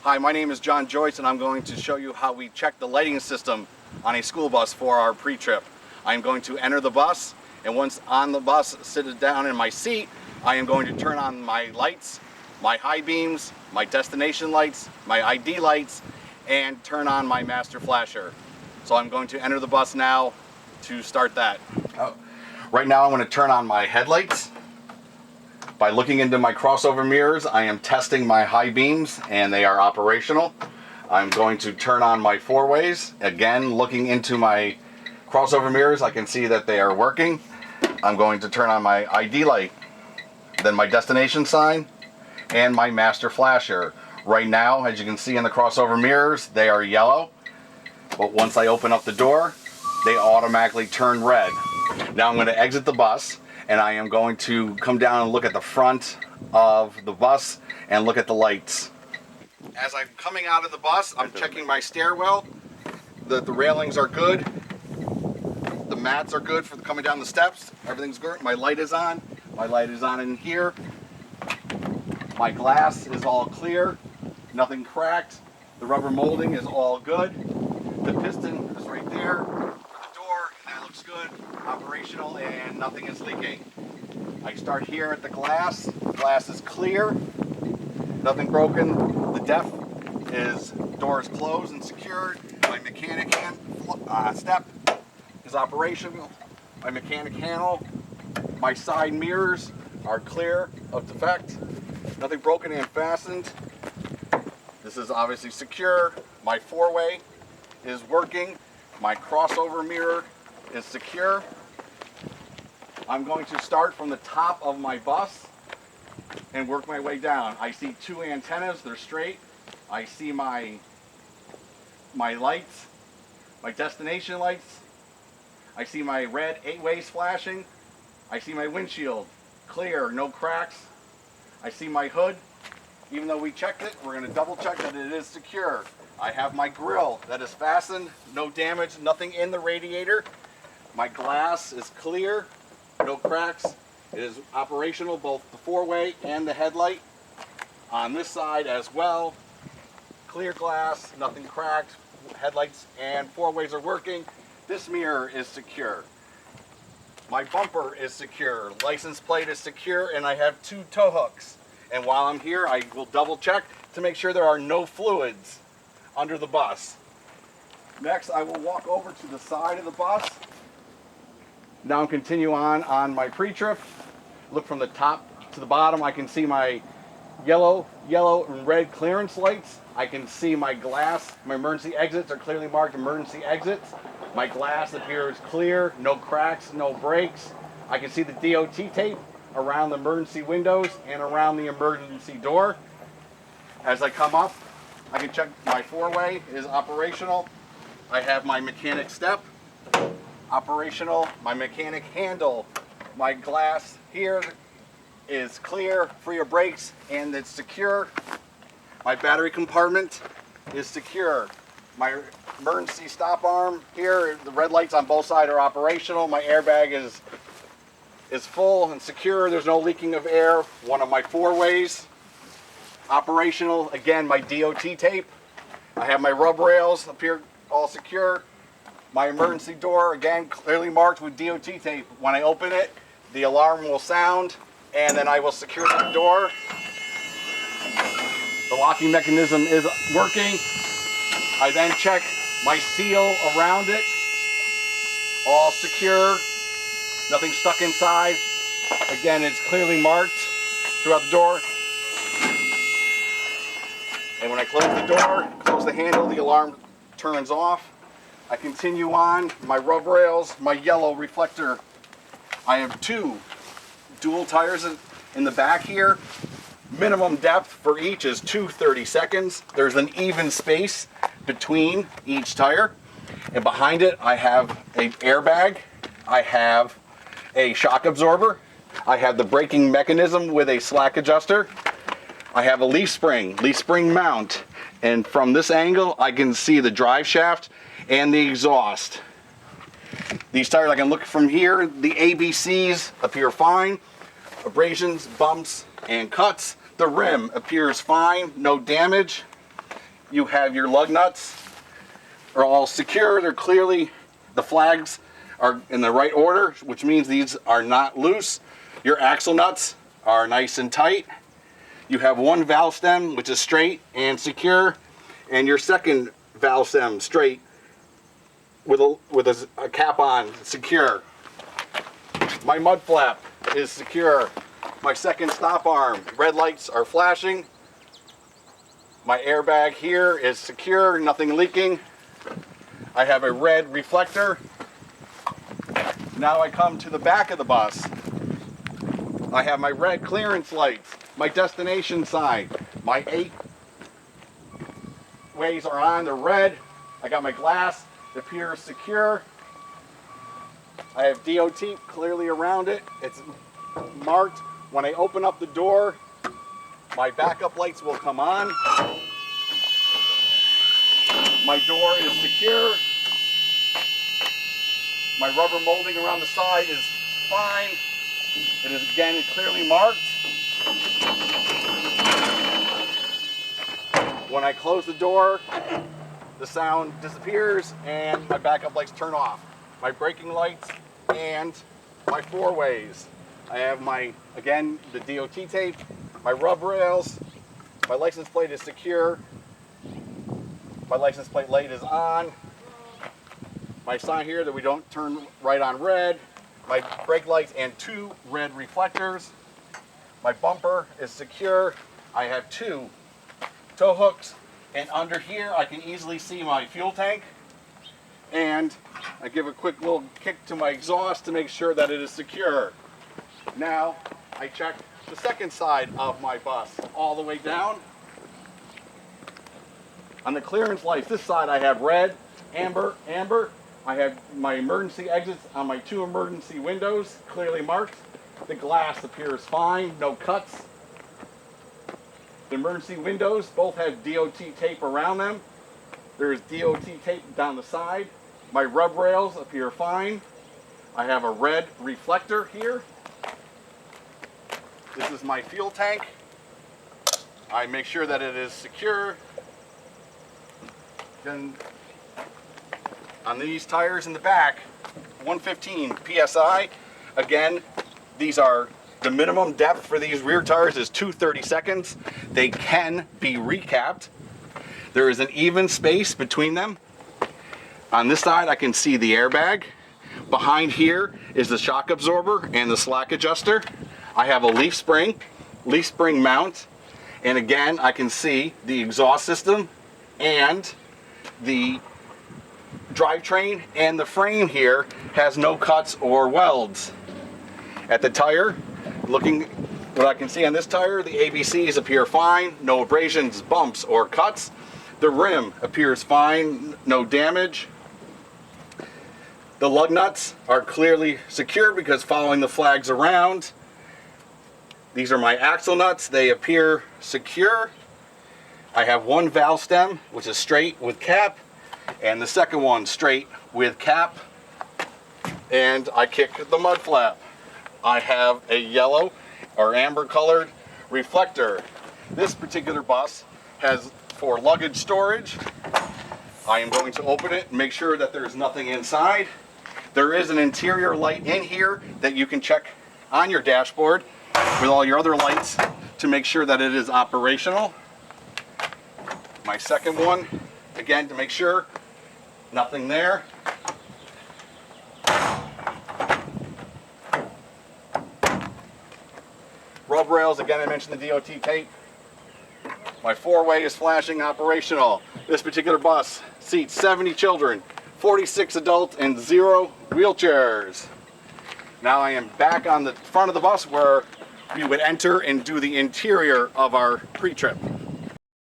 Hi, my name is John Joyce and I'm going to show you how we check the lighting system on a school bus for our pre-trip. I'm going to enter the bus, and once on the bus, sit down in my seat, I am going to turn on my lights, my high beams, my destination lights, my ID lights, and turn on my master flasher. So I'm going to enter the bus now to start that. Right now I'm going to turn on my headlights. By looking into my crossover mirrors, I am testing my high beams and they are operational. I'm going to turn on my four-ways. Again, looking into my crossover mirrors, I can see that they are working. I'm going to turn on my ID light, then my destination sign, and my master flasher. Right now, as you can see in the crossover mirrors, they are yellow. But once I open up the door, they automatically turn red. Now I'm going to exit the bus, and I am going to come down and look at the front of the bus and look at the lights. As I'm coming out of the bus, I'm checking my stairwell. The railings are good. The mats are good for coming down the steps. Everything's good. My light is on. My light is on in here. My glass is all clear. Nothing cracked. The rubber molding is all good. The piston is right there. The door, that looks good. Operational, and nothing is leaking. I start here at the glass. The glass is clear. Nothing broken. The def is door is closed and secured. My mechanic step is operational. My mechanic handle. My side mirrors are clear of defect. Nothing broken and fastened. This is obviously secure. My four-way is working. My crossover mirror is secure. I'm going to start from the top of my bus and work my way down. I see two antennas, they're straight. I see my lights, my destination lights. I see my red 8-ways flashing. I see my windshield, clear, no cracks. I see my hood. Even though we checked it, we're going to double check that it is secure. I have my grill that is fastened, no damage, nothing in the radiator. My glass is clear, no cracks. It is operational, both the four-way and the headlight. On this side as well, clear glass, nothing cracked. Headlights and four-ways are working. This mirror is secure. My bumper is secure. License plate is secure, and I have two tow hooks. And while I'm here, I will double check to make sure there are no fluids under the bus. Next, I will walk over to the side of the bus. Now continue on my pre-trip. Look from the top to the bottom. I can see my yellow, and red clearance lights. I can see my glass. My emergency exits are clearly marked emergency exits. My glass appears clear, no cracks, no breaks. I can see the DOT tape around the emergency windows and around the emergency door. As I come up, I can check my four-way is operational. I have my mechanic step, operational. My mechanic handle, my glass here is clear, free of breaks, and it's secure. My battery compartment is secure. My emergency stop arm here, the red lights on both sides are operational. My airbag is full and secure. There's no leaking of air. One of my four-ways operational. Again, my DOT tape. I have my rub rails up here all secure. My emergency door, again, clearly marked with DOT tape. When I open it, the alarm will sound, and then I will secure the door. The locking mechanism is working. I then check my seal around it. All secure. Nothing stuck inside. Again, it's clearly marked throughout the door. And when I close the door, close the handle, the alarm turns off. I continue on, my rub rails, my yellow reflector. I have two dual tires in the back here. Minimum depth for each is 230 seconds. There's an even space between each tire. And behind it, I have an airbag. I have a shock absorber. I have the braking mechanism with a slack adjuster. I have a leaf spring mount. And from this angle, I can see the drive shaft and the exhaust. These tires, I can look from here, the ABCs appear fine. Abrasions, bumps, and cuts. The rim appears fine, no damage. you have your lug nuts are all secure. They're clearly, the flags are in the right order, which means these are not loose. Your axle nuts are nice and tight. You have one valve stem, which is straight and secure, and your second valve stem straight with a cap on, secure. My mud flap is secure. My second stop arm, red lights are flashing. My airbag here is secure, nothing leaking. I have a red reflector. Now I come to the back of the bus. I have my red clearance lights, my destination sign, my 8 ways are on, they're red. I got my glass, it appears secure. I have DOT clearly around it. It's marked. When I open up the door, my backup lights will come on. My door is secure. My rubber molding around the side is fine. It is again clearly marked. When I close the door, the sound disappears and my backup lights turn off. My braking lights and my 4-ways. I have my, again, the DOT tape, my rub rails, my license plate is secure, my license plate light is on, my sign here that we don't turn right on red, my brake lights and 2 red reflectors, my bumper is secure, I have 2 tow hooks, and under here I can easily see my fuel tank, and I give a quick little kick to my exhaust to make sure that it is secure. Now I check the second side of my bus all the way down. On the clearance lights, this side I have red, amber. I have my emergency exits on my 2 emergency windows clearly marked. The glass appears fine, no cuts. The emergency windows both have DOT tape around them. There is DOT tape down the side. My rub rails appear fine. I have a red reflector here. This is my fuel tank. I make sure that it is secure. Then on these tires in the back, 115 PSI. Again, these are the minimum depth for these rear tires is 2/32. They can be recapped. There is an even space between them. On this side, I can see the airbag. Behind here is the shock absorber and the slack adjuster. I have a leaf spring mount, and again, I can see the exhaust system and the drivetrain, and the frame here has no cuts or welds. At the tire, looking what I can see on this tire, the ABCs appear fine, no abrasions, bumps, or cuts. The rim appears fine, no damage. The lug nuts are clearly secure because following the flags around. These are my axle nuts, they appear secure. I have one valve stem, which is straight with cap, and the second one straight with cap. And I kick the mud flap. I have a yellow or amber colored reflector. This particular bus has for luggage storage. I am going to open it and make sure that there's nothing inside. There is an interior light in here that you can check on your dashboard with all your other lights to make sure that it is operational. My second one, again, to make sure nothing there. Rub rails, again, I mentioned the DOT tape. My 4-way is flashing operational. This particular bus seats 70 children, 46 adults, and 0 wheelchairs. Now I am back on the front of the bus where we would enter and do the interior of our pre-trip.